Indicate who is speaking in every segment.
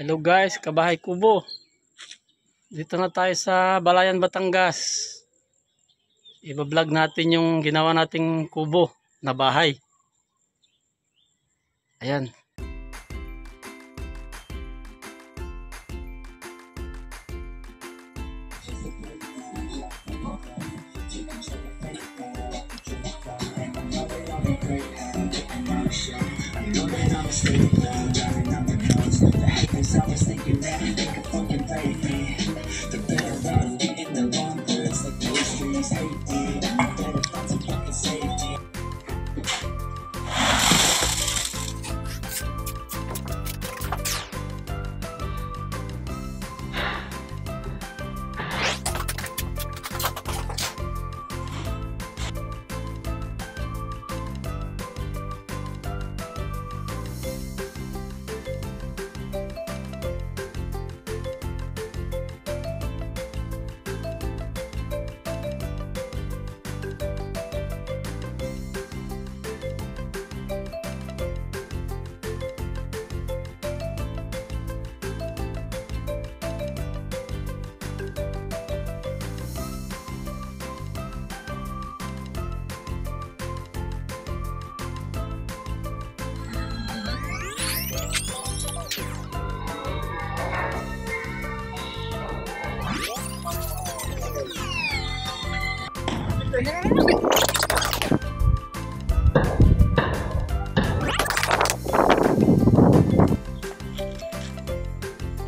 Speaker 1: Hello guys, Kabahay Kubo. Dito na tayo sa Balayan, Batangas. Iba-vlog natin yung ginawa nating kubo na bahay. Ayan.
Speaker 2: I was thinking that they could fucking play me. The better love me in the long words like those streets hate me. Better find some fucking safety.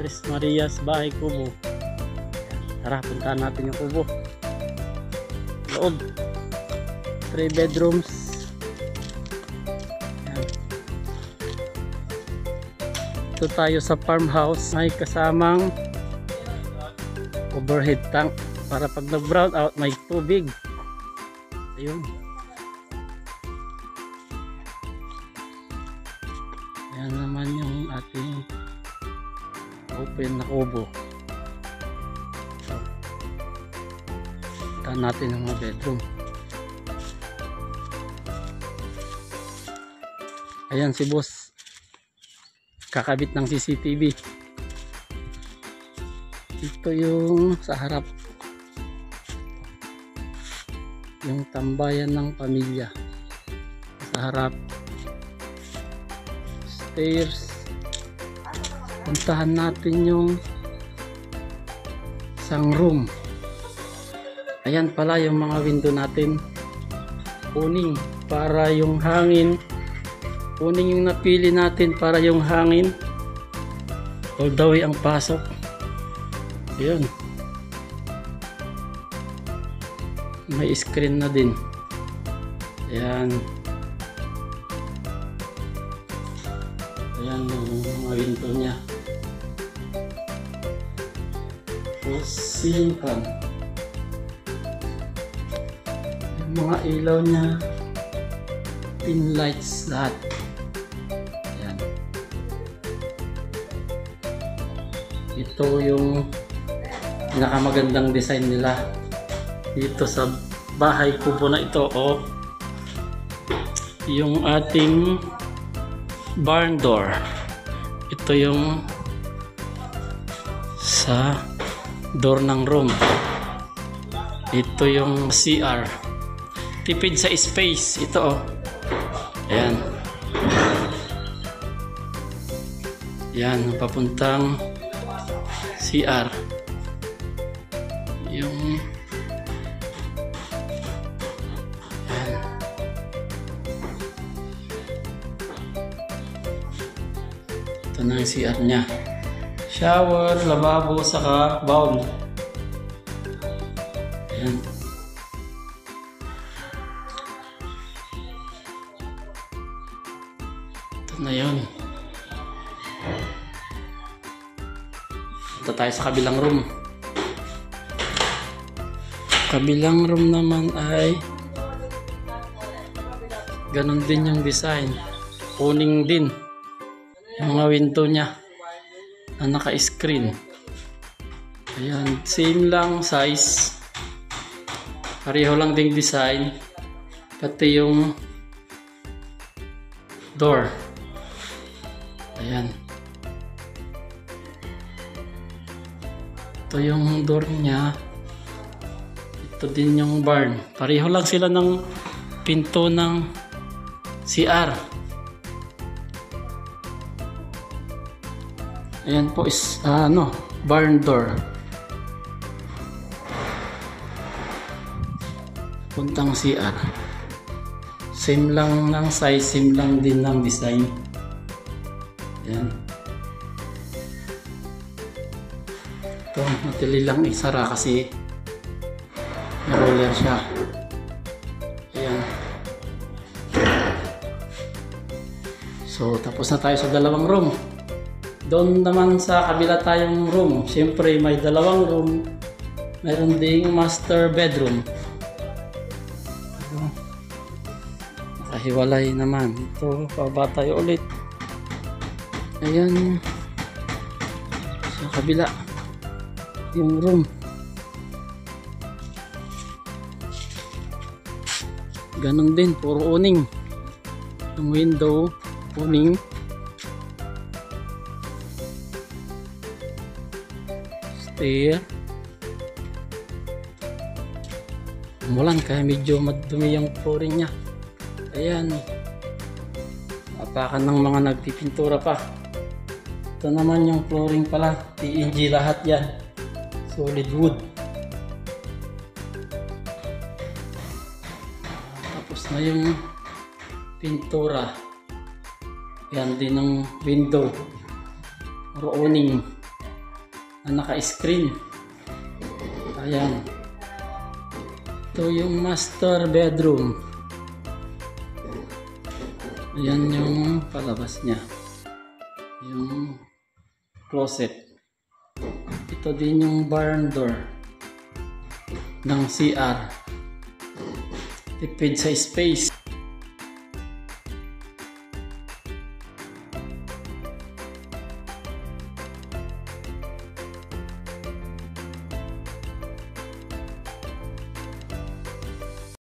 Speaker 1: Tres Marias Bahay Kubo. Tara, puntahan natin yung kubo. Loob. 3 bedrooms. Ayan. Ito tayo sa farmhouse. May kasamang overhead tank para pag nag-brown out may tubig. Ayun. Yan naman yung ating open na kubo. So, taan natin ang mga bedroom. Ayan si boss, kakabit ng CCTV. Ito yung sa harap, yung tambayan ng pamilya. Sa harap, stairs. Puntahan natin yung isang room. Ayan pala yung mga window natin, kuning para yung hangin, kuning yung napili natin para yung hangin all the way ang pasok. Ayan, may screen na din. Ayan, ayan yung mga window nya. Simpan. Yung mga ilaw nya, pin lights lahat. Ayan. Ito yung pinakamagandang design nila dito sa bahay kubo na ito, o yung ating barn door. Ito yung sa door ng room. Ito yung CR. Tipid sa space. Ito, oh. Ayan. Yan, papuntang CR. Yung ayan. Ito na yung CR nya. Shower, lababo, saka bowl. Ayan. Ito na yun. Ito tayo sa kabilang room. Kabilang room naman ay ganun din yung design. Kuning din yung mga window nya na naka-screen. Ayan, same lang size, pareho lang ding design, pati yung door. Ayan. Ito yung door niya. Ito din yung barn. Pareho lang sila ng pinto ng CR. Ayan po is barn door. Puntang CR. Same lang ng size, same lang din ng design. Ayan. Ito, natili lang isara kasi may roller siya. Ayan. So, tapos na tayo sa dalawang room. Doon naman sa kabila tayong room. Siyempre, may dalawang room. Mayroon ding master bedroom. Nakahiwalay naman. Ito, pababa tayo ulit. Ayan. Sa kabila. Yung room. Ganon din, puro uning. Yung window, uning. Stair. Umulan kaya medyo madumi yung flooring niya. Ayan. Apakan ng mga nagpipintura pa. Ito naman yung flooring pala. TNG lahat yan. Solid wood. Tapos na yung pintura. Yan din ng window. Or awning na naka-screen. Ayan. Ito yung master bedroom. Ayan yung palabas niya. Yung closet. Ito din yung barn door ng CR. Tipid sa space.